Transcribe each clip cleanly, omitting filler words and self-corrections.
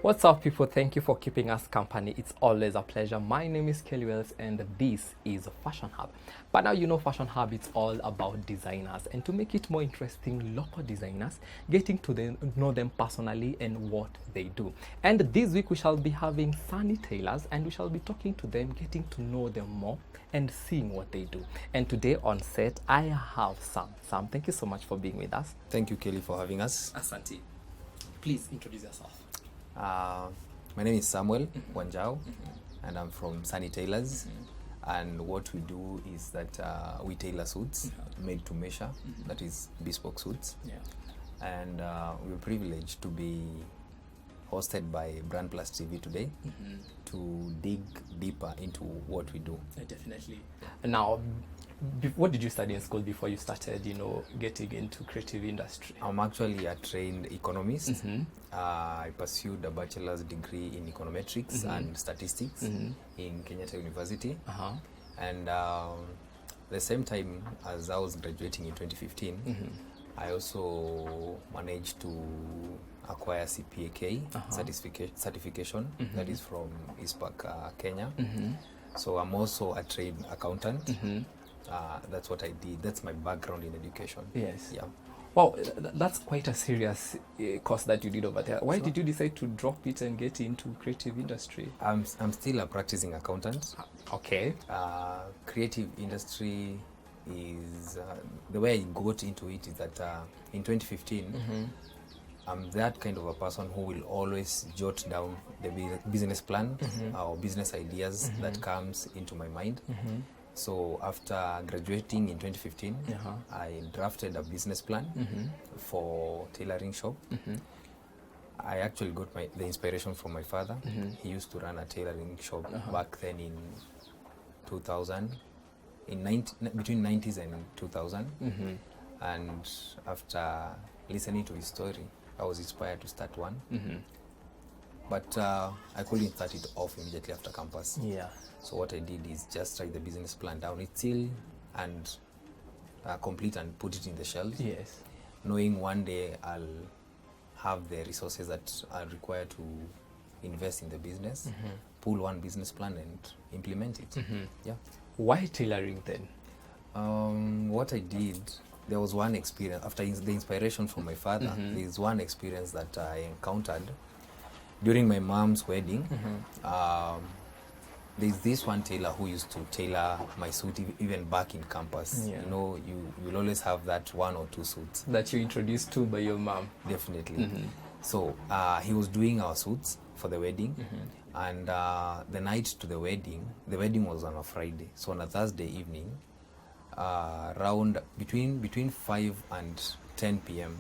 What's up, people? Thank you for keeping us company. It's always a pleasure. My name is Kelly Weils, and this is Fashion Hub. But now you know Fashion Hub, it's all about designers, and to make it more interesting, local designers, getting to know them personally and what they do. And this week we shall be having Sani tailors, and we shall be talking to them, getting to know them more, and seeing what they do. And today on set, I have Sam. Sam, thank you so much for being with us. Thank you, Kelly, for having us. Asante. Please introduce yourself. My name is Samuel Ndonga, and I'm from Sani Tailors. And what we do is that we tailor suits made to measure, that is bespoke suits. Yeah. And we're privileged to be hosted by BrandPlus TV today to dig deeper into what we do. Definitely. Now, what did you study in school before you started, getting into creative industry? I'm actually a trained economist. I pursued a bachelor's degree in econometrics and statistics in Kenyatta University. And the same time as I was graduating in 2015, I also managed to acquire CPAK certification, that is from ISPAC, Kenya. So I'm also a trained accountant. That's what I did. That's my background in education. Yes. Yeah. Wow, that's quite a serious course that you did over there. Why did you decide to drop it and get into creative industry? I'm still a practicing accountant. Okay. Creative industry is the way I got into it is that in 2015 I'm that kind of a person who will always jot down the business plan or business ideas that comes into my mind. So after graduating in 2015, I drafted a business plan for tailoring shop. I actually got the inspiration from my father. He used to run a tailoring shop back then in 2000, between 90s and 2000. And after listening to his story, I was inspired to start one. But I couldn't start it off immediately after campus. Yeah. So what I did is just write the business plan down, and complete and put it in the shelf. Yes. Knowing one day I'll have the resources that are required to invest in the business, pull one business plan and implement it. Yeah. Why tailoring then? What I did, there was one experience after the inspiration from my father. There's one experience that I encountered during my mom's wedding. There's this one tailor who used to tailor my suit even back in campus. Yeah. You will always have that one or two suits That you introduced to by your mom. Definitely. So he was doing our suits for the wedding, and the night to the wedding was on a Friday. So on a Thursday evening, around between 5 and 10 p.m.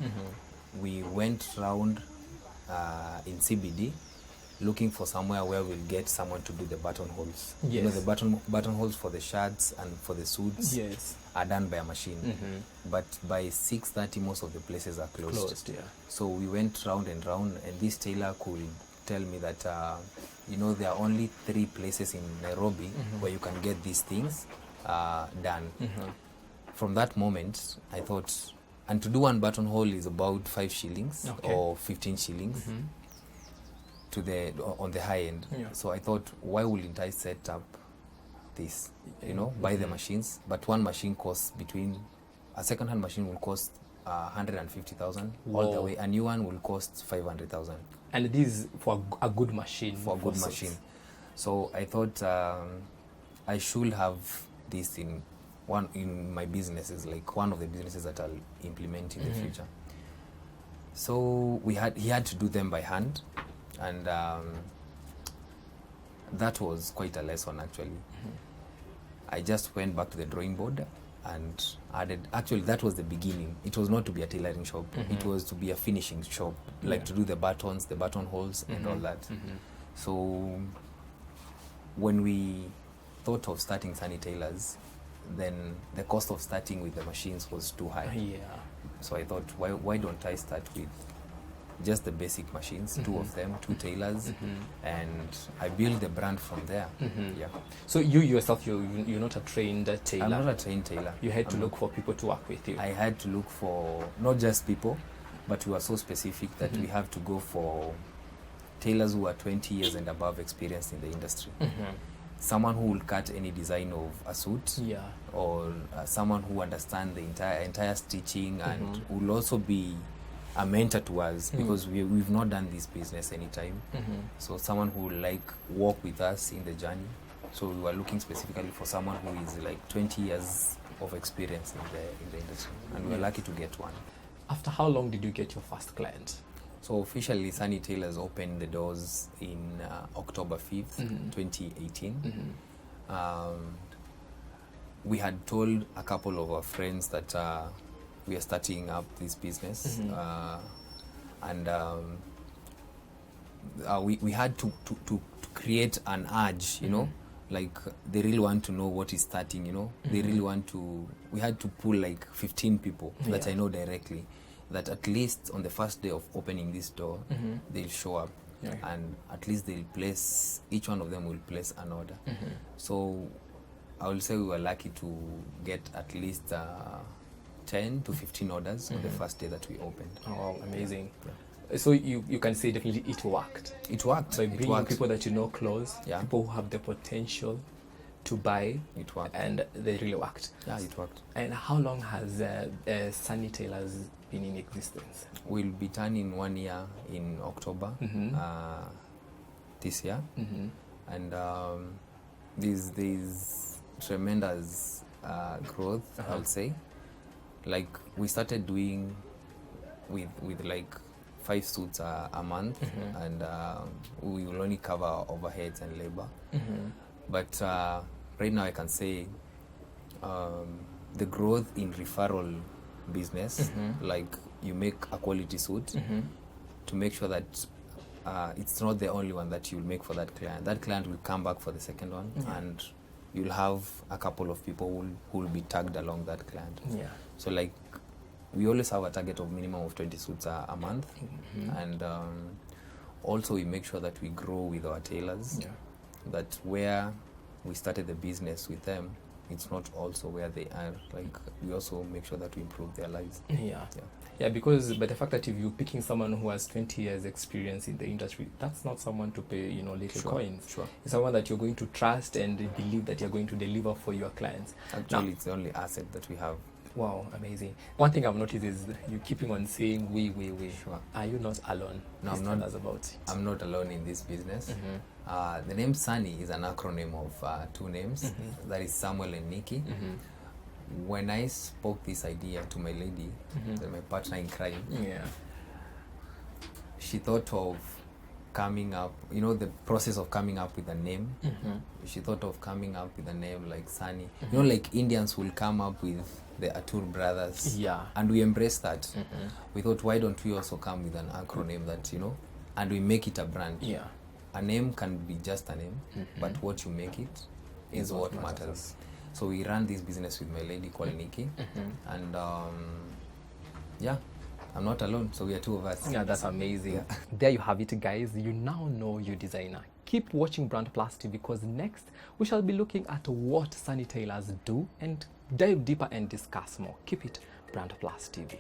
we went round in CBD looking for somewhere where we'll get someone to do the buttonholes. Yes. The buttonholes for the shirts and for the suits are done by a machine. But by 6:30 most of the places are closed. Yeah. So we went round and round, and this tailor could tell me that there are only 3 places in Nairobi where you can get these things done. From that moment I thought, and to do one buttonhole is about 5 shillings or 15 shillings on the high end. So I thought, why wouldn't I set up this, buy the machines? But one machine costs a second-hand machine will cost 150,000 all the way. A new one will cost 500,000. And this is for a good machine. For a good machine. So I thought I should have this in my businesses, like one of the businesses that I'll implement in the future. So he had to do them by hand. And that was quite a lesson, actually. I just went back to the drawing board and added, actually that was the beginning. It was not to be a tailoring shop, it was to be a finishing shop, like to do the buttons, the buttonholes and all that. So when we thought of starting Sani Tailors, then the cost of starting with the machines was too high. So I thought, why don't I start with just the basic machines, 2 of them, 2 tailors, and I built the brand from there. Yeah. So you yourself, you're not a trained tailor? I'm not a trained tailor. You had to look for people to work with you? I had to look for not just people, but we were so specific that we have to go for tailors who are 20 years and above experienced in the industry. Someone who will cut any design of a suit, or someone who understands the entire stitching and will also be a mentor to us, because we've not done this business anytime. So someone who will like walk with us in the journey. So we were looking specifically for someone who is like 20 years of experience in the industry, and we were lucky to get one. After how long did you get your first client? So officially, Sani Tailors opened the doors in October 5th, 2018. We had told a couple of our friends that we are starting up this business, and we had to create an urge, you know, like they really want to know what is starting, you know. They really want to. We had to pull like 15 people that I know directly, that at least on the first day of opening this door, they'll show up, and at least they'll place, each one of them will place an order. So I will say we were lucky to get at least 10 to 15 orders on the first day that we opened. Oh, wow, amazing. So you can say definitely it worked. It worked. By bringing people that you know close, Yeah. people who have the potential to buy, It worked. and they really worked. Yeah, it worked. And how long has Sani Tailors been in existence? We'll be turning 1 year in October this year, and there's tremendous growth. I'll say, like we started doing with like 5 suits a month, and we will only cover overheads and labor. But right now I can say the growth in referral business, like you make a quality suit, to make sure that it's not the only one that you'll make for that client. That client will come back for the second one, and you'll have a couple of people who will be tagged along that client. So like we always have a target of minimum of 20 suits a month, and also we make sure that we grow with our tailors, that where we started the business with them, it's not also where they are. Like we also make sure that we improve their lives. Because by the fact that if you're picking someone who has 20 years experience in the industry, that's not someone to pay, you know, little coins. It's someone that you're going to trust and believe that you're going to deliver for your clients. Actually, it's the only asset that we have. Wow, amazing. One thing I've noticed is you keeping on saying we. Are you not alone? No, I'm not. I'm not alone in this business. The name Sani is an acronym of 2 names. That is Samuel and Nikki. When I spoke this idea to my lady, my partner in crime, she thought of coming up, you know, the process of coming up with a name. She thought of coming up with a name like Sani. You know, like Indians will come up with the Atur brothers. And we embrace that. We thought, why don't we also come with an acronym that, you know, and we make it a brand. A name can be just a name, but what you make it is what matters. So we ran this business with my lady called Nikki, and I'm not alone, so we are 2 of us. That's amazing. There you have it, guys. You now know your designer. Keep watching BrandPlus TV, because next we shall be looking at what Sani Tailors do and dive deeper and discuss more. Keep it BrandPlus TV.